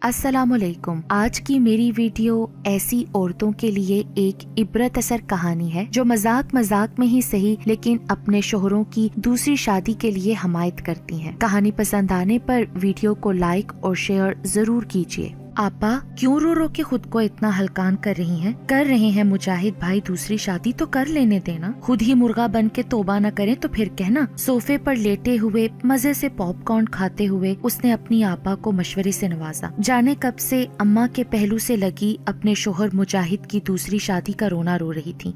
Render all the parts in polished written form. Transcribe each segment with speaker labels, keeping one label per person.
Speaker 1: السلام علیکم۔ آج کی میری ویڈیو ایسی عورتوں کے لیے ایک عبرت اثر کہانی ہے جو مذاق میں ہی صحیح لیکن اپنے شوہروں کی دوسری شادی کے لیے حمایت کرتی ہیں۔ کہانی پسند آنے پر ویڈیو کو لائک اور شیئر ضرور کیجیے۔ آپا کیوں رو رو کے خود کو اتنا ہلکان کر رہے ہیں مجاہد بھائی دوسری شادی تو کر لینے دینا، خود ہی مرغا بن کے توبہ نہ کریں تو پھر کہنا۔ صوفے پر لیٹے ہوئے مزے سے پاپ کارن کھاتے ہوئے اس نے اپنی آپا کو مشورے سے نوازا۔ جانے کب سے اماں کے پہلو سے لگی اپنے شوہر مجاہد کی دوسری شادی کا رونا رو رہی تھی۔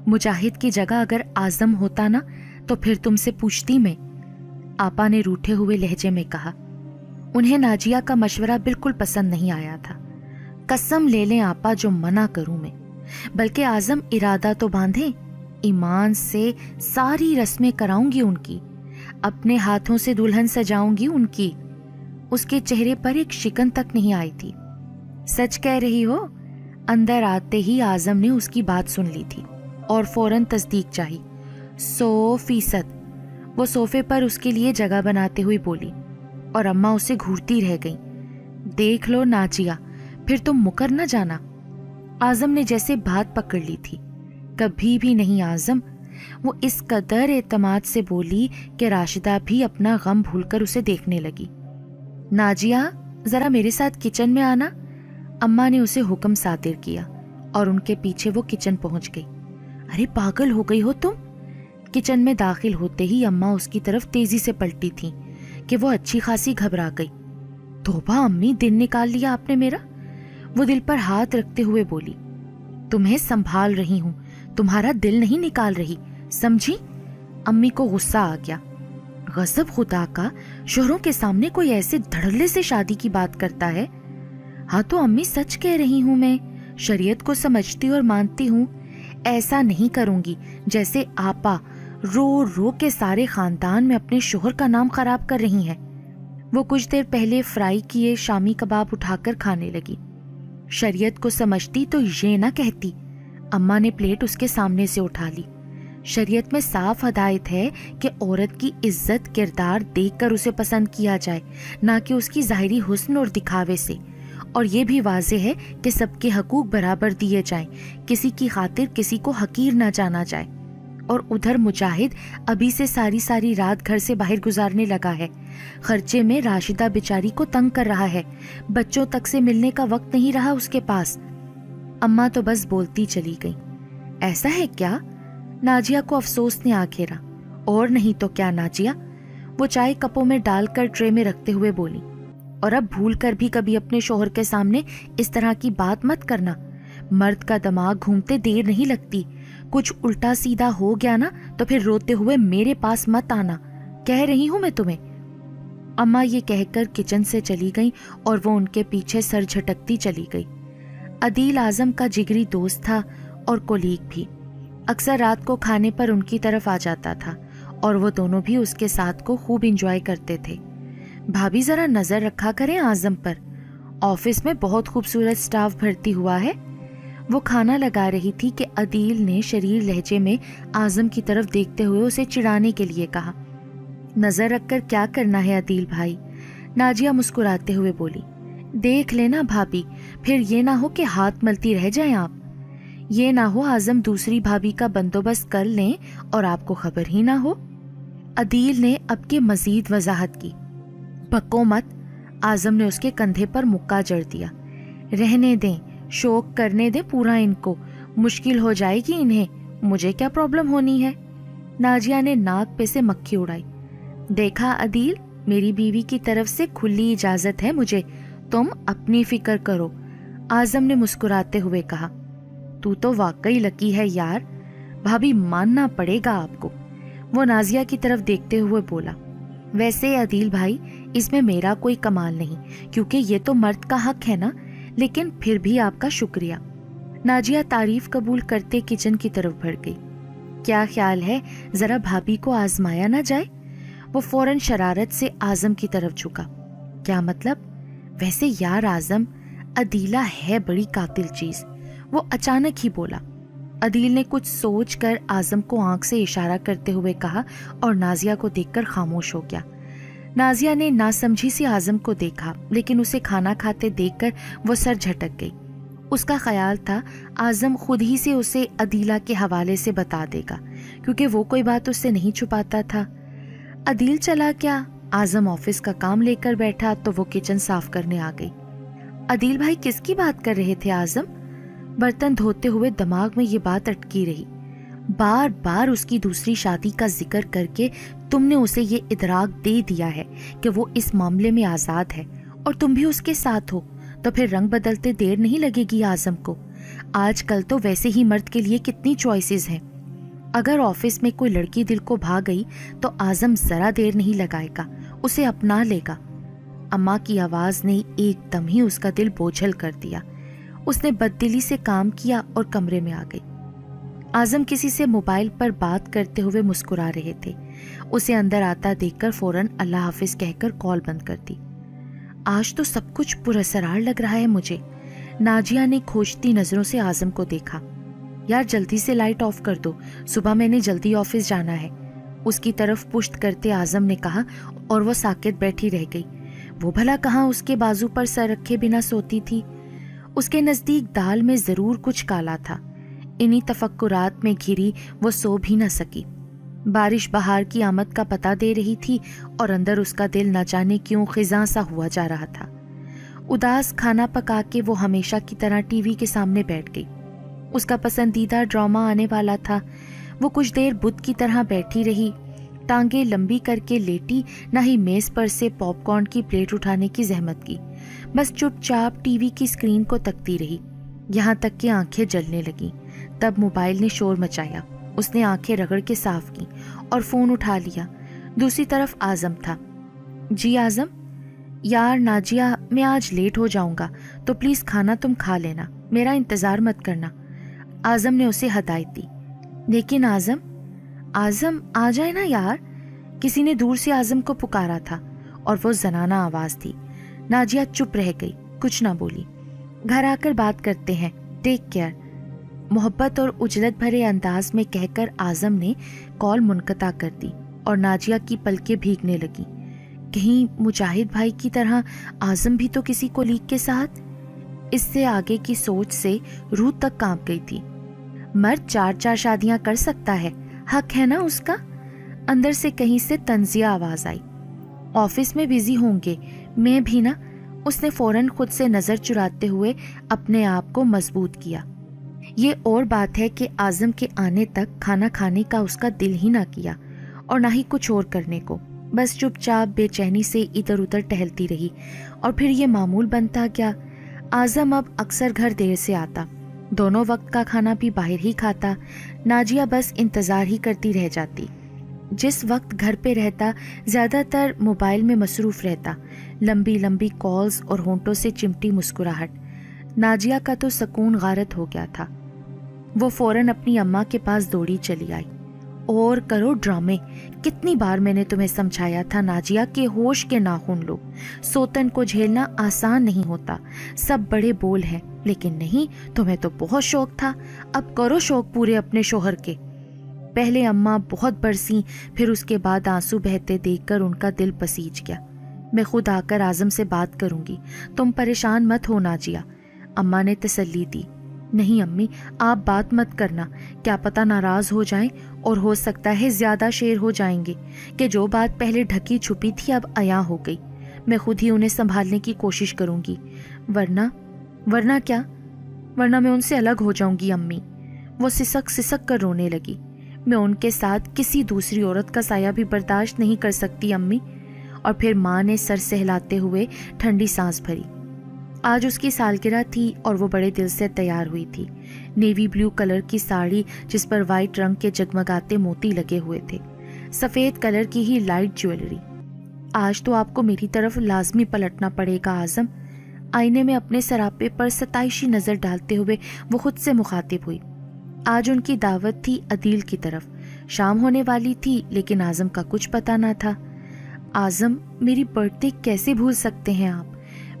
Speaker 1: مجاہد کی جگہ اگر اعظم ہوتا نا تو پھر تم سے پوچھتی میں، آپا نے روٹھے ہوئے لہجے میں کہا۔ انہیں ناجیہ کا مشورہ بالکل پسند نہیں آیا تھا۔ قسم لے لیں آپا جو منع کروں میں، بلکہ اعظم ارادہ تو باندھے، ایمان سے ساری رسمیں کراؤں گی ان کی، اپنے ہاتھوں سے دلہن سجاؤں گی ان کی۔ اس کے چہرے پر ایک شکن تک نہیں آئی تھی۔ سچ کہہ رہی ہو؟ اندر آتے ہی اعظم نے اس کی بات سن لی تھی اور فوراً تصدیق چاہی۔ 100%۔ وہ صوفے پر اس کے لیے جگہ بناتے ہوئے بولی اور اماں اسے گھورتی رہ گئیں۔ دیکھ لو ناجیہ، پھر تم مکر نہ جانا۔ اعظم نے جیسے بات پکڑ لی تھی۔ کبھی بھی نہیں اعظم۔ وہ اس قدر اعتماد سے بولی کہ راشدہ بھی اپنا غم بھول کر اسے دیکھنے لگی۔ ناجیہ ذرا میرے ساتھ کچن میں آنا، اماں نے اسے حکم صادر کیا اور ان کے پیچھے وہ کچن پہنچ گئی۔ ارے پاگل ہو گئی ہو تم؟ کچن میں داخل ہوتے ہی اماں اس کی طرف تیزی سے پلٹی تھیں کہ وہ اچھی خاصی گھبرا گئی۔ توبہ امی، دن نکال لیا آپ نے میرا، وہ دل پر ہاتھ رکھتے ہوئے بولی۔ تمہیں سنبھال رہی ہوں، تمہارا دل نہیں نکال رہی، سمجھی؟ امی کو غصہ آ گیا۔ غضب خدا کا، شوہروں کے سامنے کوئی ایسے دھڑلے سے شادی کی بات کرتا ہے؟ ہاں تو امی سچ کہہ رہی ہوں، میں شریعت کو سمجھتی اور مانتی ہوں۔ ایسا نہیں کروں گی جیسے آپا رو رو کے سارے خاندان میں اپنے شوہر کا نام خراب کر رہی ہیں۔ وہ کچھ دیر پہلے فرائی کیے شامی کباب اٹھا کر کھانے لگی۔ شریعت کو سمجھتی تو یہ نہ کہتی۔ اماں نے پلیٹ اس کے سامنے سے اٹھا لی۔ شریعت میں صاف ہدایت ہے کہ عورت کی عزت کردار دیکھ کر اسے پسند کیا جائے، نہ کہ اس کی ظاہری حسن اور دکھاوے سے۔ اور یہ بھی واضح ہے کہ سب کے حقوق برابر دیے جائیں، کسی کی خاطر کسی کو حقیر نہ جانا جائے۔ اور ادھر مجاہد ابھی سے ساری رات گھر سے باہر گزارنے لگا ہے، خرچے میں راشدہ بیچاری کو تنگ کر رہا ہے، بچوں تک سے ملنے کا وقت نہیں رہا اس کے پاس۔ اماں تو بس بولتی چلی گئی۔ ایسا ہے کیا؟ ناجیہ کو افسوس نے آ گھیرا۔ اور نہیں تو کیا ناجیہ، وہ چائے کپوں میں ڈال کر ٹرے میں رکھتے ہوئے بولی۔ اور اب بھول کر بھی کبھی اپنے شوہر کے سامنے اس طرح کی بات مت کرنا۔ مرد کا دماغ گھومتے دیر نہیں لگتی، کچھ الٹا سیدھا ہو گیا نا تو پھر روتے ہوئے میرے پاس مت آنا، کہہ رہی ہوں میں تمہیں۔ اماں یہ کہہ کر کچن سے چلی گئیں اور وہ ان کے پیچھے سر جھٹکتی چلی گئی۔ عدیل اعظم کا جگری دوست تھا اور کولیگ بھی، اکثر رات کو کھانے پر ان کی طرف آ جاتا تھا اور وہ دونوں بھی اس کے ساتھ کو خوب انجوائے کرتے تھے۔ بھابھی ذرا نظر رکھا کریں اعظم پر، آفس میں بہت خوبصورت سٹاف بھرتی ہوا ہے۔ وہ کھانا لگا رہی تھی کہ عدیل نے شریر لہجے میں اعظم کی طرف دیکھتے ہوئے اسے چڑھانے کے لیے کہا۔ نظر رکھ کر کیا کرنا ہے عدیل بھائی؟ ناجیہ مسکراتے ہوئے بولی۔ دیکھ لینا بھابھی، پھر یہ نہ ہو کہ ہاتھ ملتی رہ جائیں آپ، یہ نہ ہو اعظم دوسری بھابھی کا بندوبست کر لیں اور آپ کو خبر ہی نہ ہو۔ عدیل نے اب کے مزید وضاحت کی۔ بکو مت، اعظم نے اس کے کندھے پر مکہ جڑ دیا۔ رہنے دیں، شوق کرنے دیں پورا ان کو، مشکل ہو جائے گی انہیں، مجھے کیا پرابلم ہونی ہے؟ ناجیہ نے ناک پہ سے مکھی اڑائی۔ دیکھا عدیل، میری بیوی کی طرف سے کھلی اجازت ہے مجھے، تم اپنی فکر کرو، اعظم نے مسکراتے ہوئے کہا۔ تو واقعی لکی ہے یار، بھابھی ماننا پڑے گا آپ کو، وہ نازیہ کی طرف دیکھتے ہوئے بولا۔ ویسے عدیل بھائی، اس میں میرا کوئی کمال نہیں کیونکہ یہ تو مرد کا حق ہے نا، لیکن پھر بھی آپ کا شکریہ۔ ناجیہ تعریف قبول کرتے کچن کی طرف بڑھ گئی۔ کیا خیال ہے ذرا بھابھی کو آزمایا نہ جائے؟ وہ فوراً شرارت سے اعظم کی طرف جھکا۔ کیا مطلب؟ ویسے یار اعظم، عدیلہ ہے بڑی قاتل چیز، وہ اچانک ہی بولا۔ عدیل نے کچھ سوچ کر اعظم کو آنکھ سے اشارہ کرتے ہوئے کہا اور نازیہ کو دیکھ کر خاموش ہو گیا۔ नाजिया ने नासमझी से आजम को देखा, लेकिन उसे खाना खाते देखकर वो सर झटक गई। उसका ख्याल था आजम खुद ही से उसे अदीला के हवाले से बता देगा, क्योंकि वो कोई बात उससे नहीं छुपाता था। अदील चला क्या? आजम ऑफिस का काम लेकर बैठा तो वो किचन साफ करने आ गई। अदील भाई किसकी बात कर रहे थे आजम? बर्तन धोते हुए दिमाग में ये बात अटकी रही। बार बार उसकी दूसरी शादी का जिक्र करके तुमने उसे ये इदराक दे दिया है कि वो इस मामले में आजाद है और तुम भी उसके साथ हो, तो फिर रंग बदलते देर नहीं लगेगी आजम को। आजकल तो वैसे ही मर्द के लिए कितनी चॉइसेस हैं। अगर ऑफिस में कोई लड़की दिल को भा गई तो आजम जरा देर नहीं लगाएगा, उसे अपना लेगा। अम्मा की आवाज ने एकदम ही उसका दिल बोझल कर दिया। उसने बददिली से काम किया और कमरे में आ गई। आजम किसी से मोबाइल पर बात करते हुए मुस्कुरा रहे थे। उसे अंदर आता देखकर फौरन अल्लाह हाफिज कहकर कॉल बंद कर दी। आज तो सब कुछ पुरअसरार लग रहा है मुझे। नाजिया ने खोजती नजरों से आजम को देखा। यार जल्दी से लाइट ऑफ कर दो, सुबह मैंने जल्दी ऑफिस जाना है, उसकी तरफ पुश्त करते आजम ने कहा, और वो साकित बैठी रह गई। वो भला कहाँ उसके बाजू पर सर रखे बिना सोती थी। उसके नजदीक दाल में जरूर कुछ काला था। इन्हीं तफक्कुरात में घिरी वो सो भी न सकी। बारिश बहार की आमद का पता दे रही थी और अंदर उसका दिल न जाने क्यों खिजां सा हुआ जा रहा था। उदास खाना पका के वो हमेशा की तरह टीवी के सामने बैठ गई। उसका पसंदीदा ड्रामा आने वाला था। वो कुछ देर बुत की तरह बैठी रही, टांगे लंबी करके लेटी, न ही मेज पर से पॉपकॉर्न की प्लेट उठाने की जहमत की। बस चुपचाप टीवी की स्क्रीन को तकती रही, यहाँ तक कि आंखें जलने लगी। तब मोबाइल ने शोर मचाया। उसने आंखें रगड़ के साफ की और फोन उठा लिया। दूसरी तरफ आजम था। जी आजम। यार नाजिया, मैं आज लेट हो जाऊंगा, तो प्लीज खाना तुम खा लेना, मेरा इंतजार मत करना। आजम ने उसे हदायत दी। लेकिन आजम आ जाए ना यार। किसी ने दूर से आजम को पुकारा था और वो जनाना आवाज थी। नाजिया चुप रह गई, कुछ ना बोली। घर आकर बात करते हैं, टेक केयर, मोहब्बत और उजलत भरे अंदाज में कहकर आजम ने कॉल मुनक़ता कर दी और नाजिया की पलकें भीगने लगी। कहीं मुजाहिद भाई की तरह आजम भी तो किसी कोलीग के साथ। इससे आगे की सोच से रूह तक कांप गई थी। मर्द 4-4 शादियां कर सकता है, हक है ना उसका। अंदर से कहीं से तंजिया आवाज आई। ऑफिस में बिजी होंगे, मैं भी ना। उसने फौरन खुद से नजर चुराते हुए अपने आप को मजबूत किया। ये और बात है कि आजम के आने तक खाना खाने का उसका दिल ही ना किया और ना ही कुछ और करने को। बस चुपचाप बेचैनी से इधर उधर टहलती रही। और फिर ये मामूल बनता क्या। आजम अब अक्सर घर देर से आता, दोनों वक्त का खाना भी बाहर ही खाता। नाजिया बस इंतजार ही करती रह जाती। जिस वक्त घर पे रहता ज्यादातर मोबाइल में मसरूफ रहता। लंबी लंबी कॉल्स और होंठों से चिमटी मुस्कुराहट। नाजिया का तो सकून गारत हो गया था। वो फौरन अपनी अम्मा के पास दौड़ी चली आई। और करो ड्रामे, कितनी बार मैंने तुम्हें समझाया था नाजिया के होश के नाखून लो। सोतन को झेलना आसान नहीं होता, सब बड़े बोल हैं, लेकिन नहीं, तुम्हें तो बहुत शौक था, अब करो शौक पूरे अपने शोहर के। पहले अम्मा बहुत बरसी, फिर उसके बाद आंसू बहते देखकर उनका दिल पसीज गया। मैं खुद आकर आजम से बात करूंगी, तुम परेशान मत हो नाजिया, अम्मा ने तसल्ली दी। नहीं अम्मी, आप बात मत करना, क्या पता नाराज हो जाएं और हो सकता है ज्यादा शेर हो जाएंगे कि जो बात पहले ढकी छुपी थी अब अया हो गई। मैं खुद ही उन्हें संभालने की कोशिश करूंगी, वरना क्या, वरना मैं उनसे अलग हो जाऊंगी अम्मी। वो सिसक सिसक कर रोने लगी। मैं उनके साथ किसी दूसरी औरत का साया भी बर्दाश्त नहीं कर सकती अम्मी। और फिर माँ ने सर सहलाते हुए ठंडी सांस भरी। आज उसकी सालगिरह थी और वो बड़े दिल से तैयार हुई थी। नेवी ब्लू कलर की साड़ी जिस पर वाइट रंग के जगमगाते मोती लगे हुए थे, सफेद कलर की ही लाइट ज्वेलरी। आज तो आपको मेरी तरफ लाजमी पलटना पड़ेगा आजम। आईने में अपने सरापे पर सताइशी नजर डालते हुए वो खुद से मुखातिब हुई। आज उनकी दावत थी अदील की तरफ। शाम होने वाली थी, लेकिन आजम का कुछ पता ना था। आजम, मेरी बर्थडे कैसे भूल सकते हैं आप।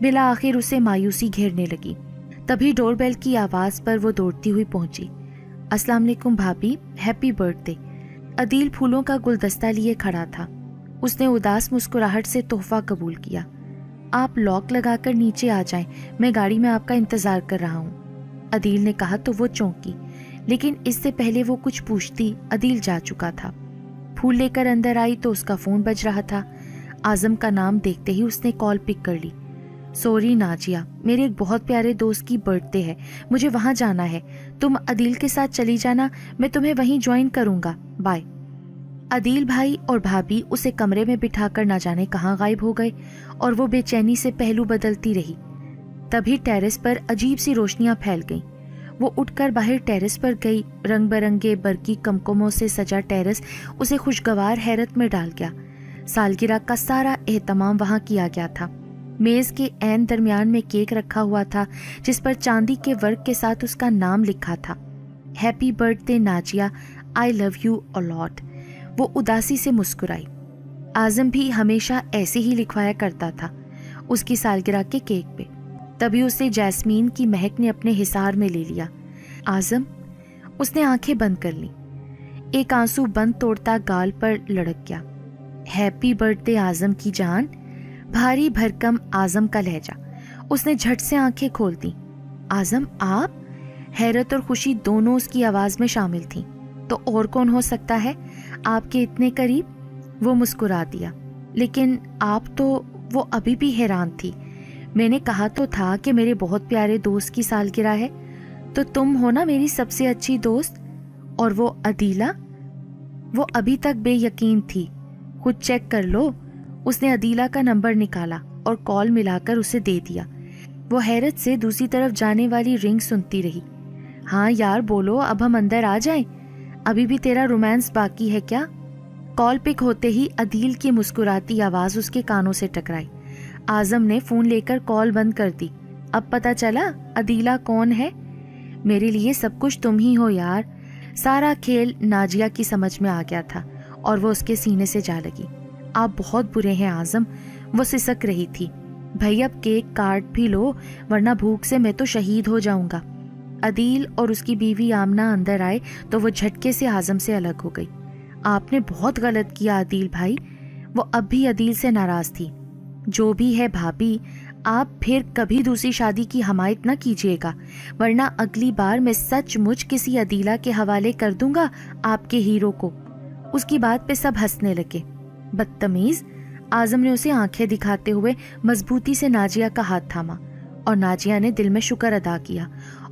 Speaker 1: बिला आखिर उसे मायूसी घेरने लगी। तभी डोरबेल की आवाज पर वो दौड़ती हुई पहुंची। अस्सलाम वालेकुम भाभी, हैप्पी बर्थडे। अदील फूलों का गुलदस्ता लिए खड़ा था। उसने उदास मुस्कुराहट से तोहफा कबूल किया। आप लॉक लगाकर नीचे आ जाएं, मैं गाड़ी में आपका इंतजार कर रहा हूँ, अदील ने कहा तो वो चौंकी, लेकिन इससे पहले वो कुछ पूछती अदील जा चुका था। फूल लेकर अंदर आई तो उसका फोन बज रहा था। आजम का नाम देखते ही उसने कॉल पिक कर ली। सॉरी नाजिया, मेरे एक बहुत प्यारे दोस्त की बर्थडे है, मुझे वहां जाना है, तुम अदील के साथ चली जाना, मैं तुम्हें वहीं ज्वाइन करूंगा, बाय। अदील भाई और भाभी उसे कमरे में बिठाकर न जाने कहाँ गायब हो गए और वो बेचैनी से पहलू बदलती रही। तभी टेरेस पर अजीब सी रोशनियां फैल गईं। वो उठकर बाहर टेरेस पर गई। रंग बिरंगे बरकी कमकमों से सजा टेरेस उसे खुशगवार हैरत में डाल गया। सालगिरह का सारा एहतमाम वहां किया गया था। मेज के ऐन दरमियान में केक रखा हुआ था जिस पर चांदी के वर्क के साथ उसका नाम लिखा था, happy birthday Nazia, I love you a lot. वो उदासी से मुस्कुराई। आजम भी हमेशा ऐसे ही लिखवाया करता था उसकी सालगिरह के केक पे। तभी उसे जैस्मीन की महक ने अपने हिसार में ले लिया। आजम, उसने आंखें बंद कर ली। एक आंसू बंद तोड़ता गाल पर लड़क गया। हैप्पी बर्थडे आजम की जान, भारी भरकम आजम का लहजा। उसने झट से आंखें खोल दी। आजम आप? हैरत और खुशी दोनों उसकी आवाज में शामिल थीं। तो और कौन हो सकता है आपके इतने करीब? वो मुस्कुरा दिया। लेकिन आप तो, वो अभी भी हैरान थी। मैंने कहा तो था कि मेरे बहुत प्यारे दोस्त की सालगिरह है, तो तुम हो ना मेरी सबसे अच्छी दोस्त। और वो अदीला? वो अभी तक बेयकीन थी। खुद चेक कर लो। उसने अदीला का नंबर निकाला और कॉल मिलाकर उसे दे दिया। वो हैरत से दूसरी तरफ जाने वाली रिंग सुनती रही। हाँ यार बोलो, अब हम अंदर आ जाएं? अभी भी तेरा रोमांस बाकी है क्या? कॉल पिक होते ही अदील की मुस्कुराती आवाज उसके कानों से टकराई। आजम ने फोन लेकर कॉल बंद कर दी। अब पता चला अदीला कौन है? मेरे लिए सब कुछ तुम ही हो यार। सारा खेल नाजिया की समझ में आ गया था और वो उसके सीने से जा लगी। आप बहुत बुरे हैं आजम, वो सिसक रही थी। भाई अब केक काट भी लो, वरना भूख से मैं तो शहीद हो जाऊंगा। अदील और उसकी बीवी आमना अंदर आए तो वो झटके से आजम से अलग हो गई। आपने बहुत गलत किया अदील भाई। वो अब भी अदील से नाराज थी। जो भी है भाभी, आप फिर कभी दूसरी शादी की हमायत न कीजिएगा, वरना अगली बार मैं सचमुच किसी अदीला के हवाले कर दूंगा आपके हीरो को। उसकी बात पे सब हंसने लगे। बदतमीज। आजम ने उसे आंखें दिखाते हुए मजबूती से नाजिया का हाथ थामा और नाजिया ने दिल में शुक्र अदा किया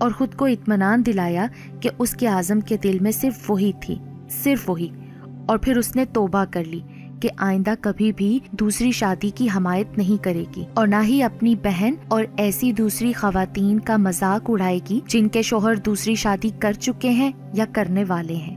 Speaker 1: और खुद को इत्मीनान दिलाया कि उसके आजम के दिल में सिर्फ वही थी, सिर्फ वही। और फिर उसने तौबा कर ली कि आइंदा कभी भी दूसरी शादी की हमायत नहीं करेगी और ना ही अपनी बहन और ऐसी दूसरी खवातीन का मजाक उड़ाएगी जिनके शौहर दूसरी शादी कर चुके हैं या करने वाले हैं।